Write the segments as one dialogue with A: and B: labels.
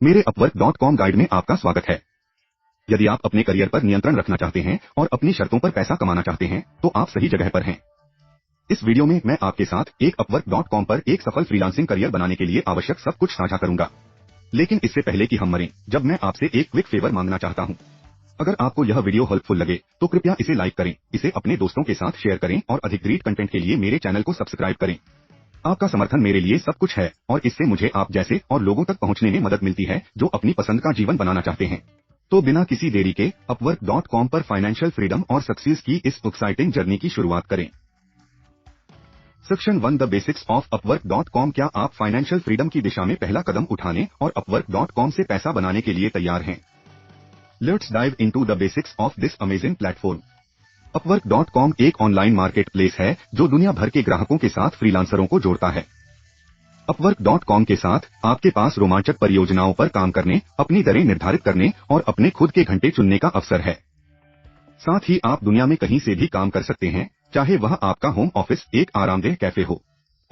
A: मेरे upwork.com guide में आपका स्वागत है। यदि आप अपने करियर पर नियंत्रण रखना चाहते हैं और अपनी शर्तों पर पैसा कमाना चाहते हैं, तो आप सही जगह पर हैं। इस वीडियो में मैं आपके साथ एक upwork.com पर एक सफल फ्रीलांसिंग करियर बनाने के लिए आवश्यक सब कुछ साझा करूंगा। लेकिन इससे पहले कि हम मरें, जब मैं आपसे एक क्विक फेवर मांगना चाहता हूं। अगर आपको यह वीडियो हेल्पफुल लगे, तो कृपया इसे लाइक करें, इसे अपने दोस्तों के साथ शेयर करें और अधिक ग्रेट कंटेंट के लिए मेरे चैनल को सब्सक्राइब करें। आपका समर्थन मेरे लिए सब कुछ है और इससे मुझे आप जैसे और लोगों तक पहुंचने में मदद मिलती है जो अपनी पसंद का जीवन बनाना चाहते हैं। तो बिना किसी देरी के upwork.com पर फाइनेंशियल फ्रीडम और सक्सेस की इस एक्साइटिंग जर्नी की शुरुआत करें। Section 1 the basics of upwork.com। क्या आप फाइनेंशियल फ्रीडम की दिशा में पहला कदम उठाने और upwork.com से पैसा बनाने के लिए तैयार हैं? Let's dive into the basics of this amazing platform. upwork.com एक ऑनलाइन मार्केट प्लेस है जो दुनिया भर के ग्राहकों के साथ फ्रीलांसरों को जोड़ता है। upwork.com के साथ आपके पास रोमांचक परियोजनाओं पर काम करने, अपनी दरें निर्धारित करने और अपने खुद के घंटे चुनने का अवसर है। साथ ही आप दुनिया में कहीं से भी काम कर सकते हैं, चाहे वह आपका होम ऑफिस, एक आरामदेह कैफे हो।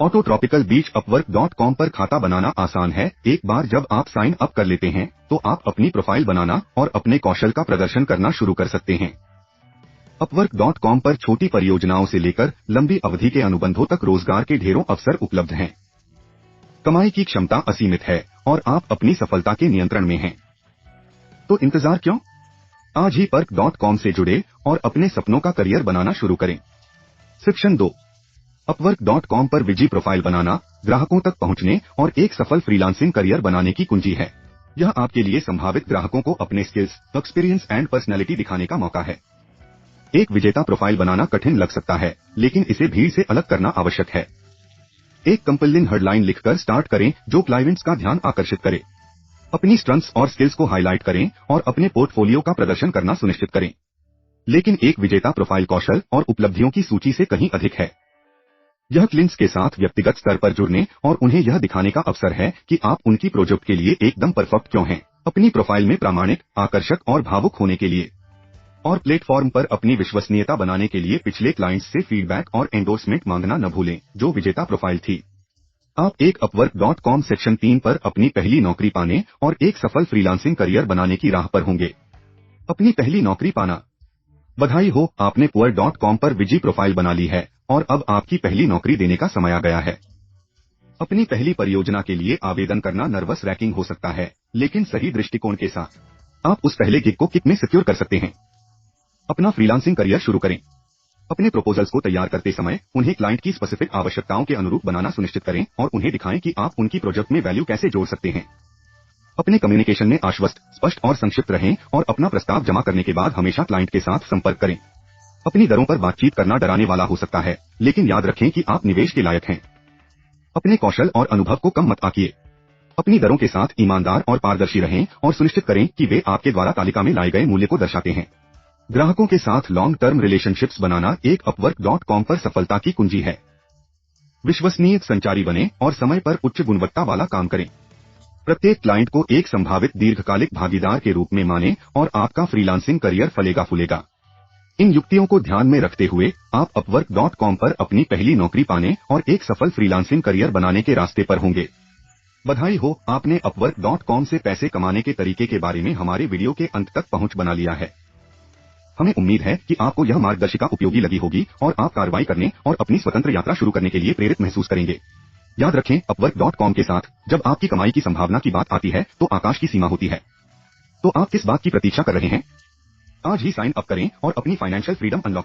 A: ऑटो ट्रॉपिकल बीच। upwork.com पर खाता बनाना आसान है। एक बार जब आप साइन अप कर लेते हैं, तो आप अपनी प्रोफाइल बनाना और अपने कौशल का प्रदर्शन करना शुरू कर सकते हैं। upwork.com पर छोटी परियोजनाओं से लेकर लंबी अवधि के अनुबंधों तक रोजगार के ढेरों अवसर उपलब्ध हैं। कमाई की क्षमता असीमित है और आप अपनी सफलता के नियंत्रण में हैं। तो इंतजार क्यों? आज ही upwork.com से जुड़े और अपने सपनों का करियर बनाना शुरू करें। सेक्शन 2। upwork.com पर विजी प्रोफाइल बनाना, ग्राहकों तक पहुंचने और एक सफल फ्रीलांसिंग करियर बनाने की कुंजी है। यह आपके लिए संभावित ग्राहकों को अपने स्किल्स, एक्सपीरियंस एंड पर्सनैलिटी दिखाने का मौका है। एक विजेता प्रोफाइल बनाना कठिन लग सकता है, लेकिन इसे भीड़ से अलग करना आवश्यक है। एक कंपेलिंग हेडलाइन लिखकर स्टार्ट करें जो क्लाइंट्स का ध्यान आकर्षित करे। अपनी स्ट्रेंथ्स और स्किल्स को हाईलाइट करें और अपने पोर्टफोलियो का प्रदर्शन करना सुनिश्चित करें। लेकिन एक विजेता प्रोफाइल कौशल और उपलब्धियों की सूची से कहीं अधिक है। यह क्लाइंट्स के साथ व्यक्तिगत स्तर पर जुड़ने और उन्हें यह दिखाने का अवसर है कि आप उनकी प्रोजेक्ट के लिए एकदम परफेक्ट क्यों हैं। अपनी प्रोफाइल में प्रामाणिक, आकर्षक और भावुक होने के लिए और प्लेटफॉर्म पर अपनी विश्वसनीयता बनाने के लिए पिछले क्लाइंट्स से फीडबैक और एंडोर्समेंट मांगना न भूलें, जो विजेता प्रोफाइल थी। आप एक upwork.com सेक्शन 3 पर अपनी पहली नौकरी पाने और एक सफल फ्रीलांसिंग करियर बनाने की राह पर होंगे। अपनी पहली नौकरी पाना। बधाई हो, आपने upwork.com पर विजी प्रोफाइल बना ली है और अब आपकी पहली नौकरी देने का समय आ गया है। अपनी पहली परियोजना के लिए आवेदन करना नर्वस रैकिंग हो सकता है, लेकिन सही दृष्टिकोण के साथ आप उस पहले गिग को कितने सिक्योर कर सकते हैं। अपना फ्रीलांसिंग करियर शुरू करें। अपने प्रपोजल्स को तैयार करते समय उन्हें क्लाइंट की स्पेसिफिक आवश्यकताओं के अनुरूप बनाना सुनिश्चित करें और उन्हें दिखाएं कि आप उनकी प्रोजेक्ट में वैल्यू कैसे जोड़ सकते हैं। अपने कम्युनिकेशन में आश्वस्त, स्पष्ट और संक्षिप्त रहें और अपना प्रस्ताव जमा करने के बाद हमेशा क्लाइंट के साथ संपर्क करें। अपनी दरों पर बातचीत करना डराने वाला हो सकता है, लेकिन याद रखें कि आप निवेश के लायक हैं। अपने कौशल और अनुभव को कम मत आंकिए। अपनी दरों के साथ ईमानदार और पारदर्शी रहें और सुनिश्चित करें कि वे आपके द्वारा तालिका में लाए गए मूल्य को दर्शाते हैं। ग्राहकों के साथ लॉन्ग टर्म रिलेशनशिप्स बनाना एक upwork.com पर सफलता की कुंजी है। विश्वसनीय संचारी बने और समय पर उच्च गुणवत्ता वाला काम करें। प्रत्येक क्लाइंट को एक संभावित दीर्घकालिक भागीदार के रूप में माने और आपका फ्रीलांसिंग करियर फलेगा फूलेगा। इन युक्तियों को ध्यान में रखते हुए आप upwork.com पर अपनी पहली नौकरी पाने और एक सफल फ्रीलांसिंग करियर बनाने के रास्ते पर होंगे। बधाई हो, आपने upwork.com से पैसे कमाने के तरीके के बारे में हमारे वीडियो के अंत तक पहुंच बना लिया है। हमें उम्मीद है कि आपको यह मार्गदर्शिका उपयोगी लगी होगी और आप कार्रवाई करने और अपनी स्वतंत्र यात्रा शुरू करने के लिए प्रेरित महसूस करेंगे। याद रखें, upwork.com के साथ जब आपकी कमाई की संभावना की बात आती है तो आकाश की सीमा होती है। तो आप किस बात की प्रतीक्षा कर रहे हैं? आज ही साइन अप करें और अपनी फाइनेंशियल फ्रीडम अनलॉक